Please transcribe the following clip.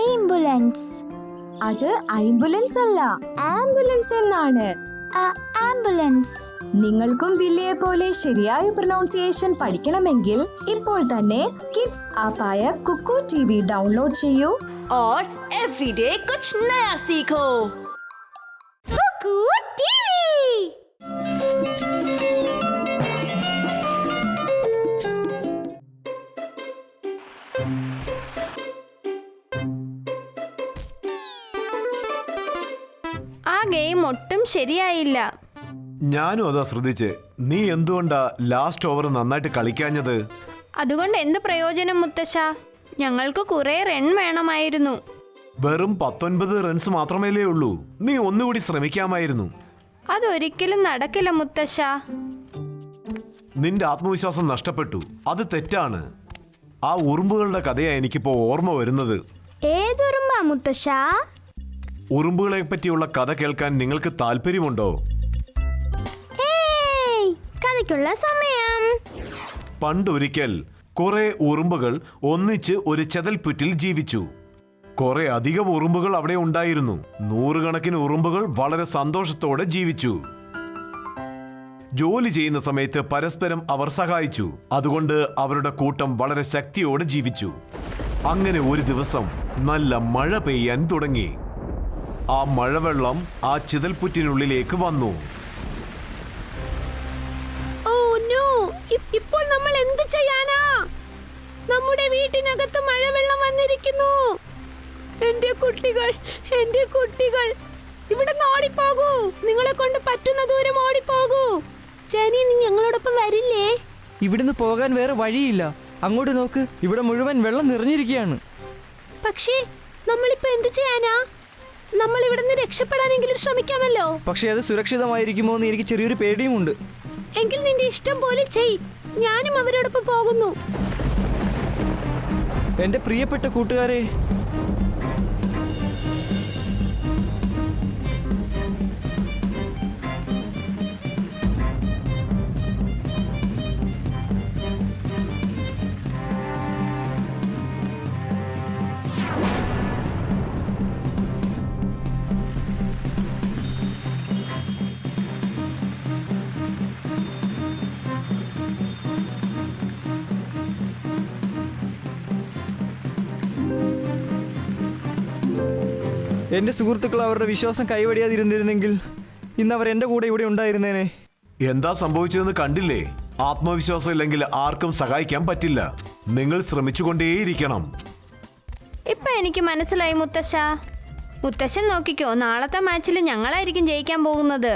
Ambulance. അത് ambulance അല്ല, ambulance എന്നാണ്. ആംബുലൻസ്. നിങ്ങൾക്കും വില്ലയെ പോലെ ശരിയായ പ്രൊനൗൺസിയേഷൻ പഠിക്കണമെങ്കിൽ ഇപ്പോൾ തന്നെ കിഡ്സ് ആപ്പായ കുക്കു टीवी डाउनलोड ചെയ്യൂ और एवरीडे कुछ नया सीखो। कुकू टीवी। ആ ഗെയിം ഒട്ടും ശരിയായില്ല. ഞാനും അതാ ശ്രദ്ധിച്ച്. നീ എന്തുകൊണ്ടാ ലാസ്റ്റ് ഓവർ നന്നായിട്ട് കളിക്കാഞ്ഞത്? അതുകൊണ്ട് എന്ത് പ്രയോജനം മുത്തശ്ശ? ഞങ്ങൾക്ക് കുറെ റൺ വേണമായിരുന്നു. വെറും 19 റൺസ് മാത്രമല്ലേ ഉള്ളൂ. നീ ഒന്നുകൂടി ശ്രമിക്കാമായിരുന്നു. അതൊരിക്കലും നടക്കില്ല മുത്തശ്ശ. നിന്റെ ആത്മവിശ്വാസം നഷ്ടപ്പെട്ടു. അത് തെറ്റാണ്. ആ ഉറുമ്പുകളുടെ കഥയാ എനിക്കിപ്പോ ഓർമ്മ വരുന്നത്. ഏതുറുമ്പാ മുത്തശ്ശ? ഉറുമ്പുകളെ പറ്റിയുള്ള കഥ കേൾക്കാൻ നിങ്ങൾക്ക് താല്പര്യമുണ്ടോ? കഥയ്ക്കുള്ള സമയം. പണ്ടൊരിക്കൽ കുറെ ഉറുമ്പുകൾ ഒന്നിച്ച് ഒരു ചെതൽപ്പുറ്റിൽ ജീവിച്ചു. കുറെ അധികം ഉറുമ്പുകൾ അവിടെ ഉണ്ടായിരുന്നു. 100 കണക്കിന് ഉറുമ്പുകൾ വളരെ സന്തോഷത്തോടെ ജീവിച്ചു. ജോലി ചെയ്യുന്ന സമയത്ത് പരസ്പരം അവർ സഹായിച്ചു. അതുകൊണ്ട് അവരുടെ കൂട്ടം വളരെ ശക്തിയോടെ ജീവിച്ചു. അങ്ങനെ ഒരു ദിവസം നല്ല മഴ പെയ്യാൻ തുടങ്ങി. ആ മഴവെള്ളം ആ ചിതൽപ്പുറ്റിനുള്ളിലേക്ക് വന്നു. ഇപ്പോൾ നമ്മൾ എന്ത് ചെയ്യാനാ? നമ്മുടെ വീട്ടിനകത്ത് മഴവെള്ളം വന്നിരിക്കുന്നു. എന്റെ കുട്ടികൾ ഇവിടെ ഓടിപ്പോകൂ. നിങ്ങളെ കൊണ്ട് പറ്റുന്ന ദൂരം ഓടിപ്പോകൂ. ജനി, നീ ഞങ്ങളോടൊപ്പം വരില്ലേ? ഇവിടുന്ന് പോകാൻ വേറെ വഴിയില്ല. അങ്ങോട്ട് നോക്ക്, ഇവിടെ മുഴുവൻ വെള്ളം നിറഞ്ഞിരിക്കുകയാണ്. പക്ഷേ നമ്മളിപ്പോ എന്ത് ചെയ്യാനാ? നമ്മൾ ഇവിടുന്ന് രക്ഷപ്പെടാനെങ്കിലും ശ്രമിക്കാമല്ലോ. പക്ഷേ അത് സുരക്ഷിതമായിരിക്കുമോ എന്ന് എനിക്ക് ചെറിയൊരു പേടിയുമുണ്ട്. എങ്കിൽ നിന്റെ ഇഷ്ടം പോലെ ചെയ്. ഞാനും അവരോടൊപ്പം പോകുന്നു. എന്റെ പ്രിയപ്പെട്ട കൂട്ടുകാരെ, എന്റെ സുഹൃത്തുക്കൾ അവരുടെ വിശ്വാസം കൈവടിയാതിരുന്നിരുന്നെങ്കിൽ ഇന്ന് അവർ എന്റെ കൂടെ ഇവിടെ ഉണ്ടായിരുന്നേനെ. എന്താ സംഭവിച്ചതെന്ന് കണ്ടില്ലേ? ആത്മവിശ്വാസം ഇല്ലെങ്കിൽ ആർക്കും സഹായിക്കാൻ പറ്റില്ല. നിങ്ങൾ ശ്രമിച്ചുകൊണ്ടേയിരിക്കണം. ഇപ്പൊ എനിക്ക് മനസ്സിലായി മുത്തശ്ശ. മുത്തശ്ശൻ നോക്കിക്കോ, നാളത്തെ മാച്ചിൽ ഞങ്ങളായിരിക്കും ജയിക്കാൻ പോകുന്നത്.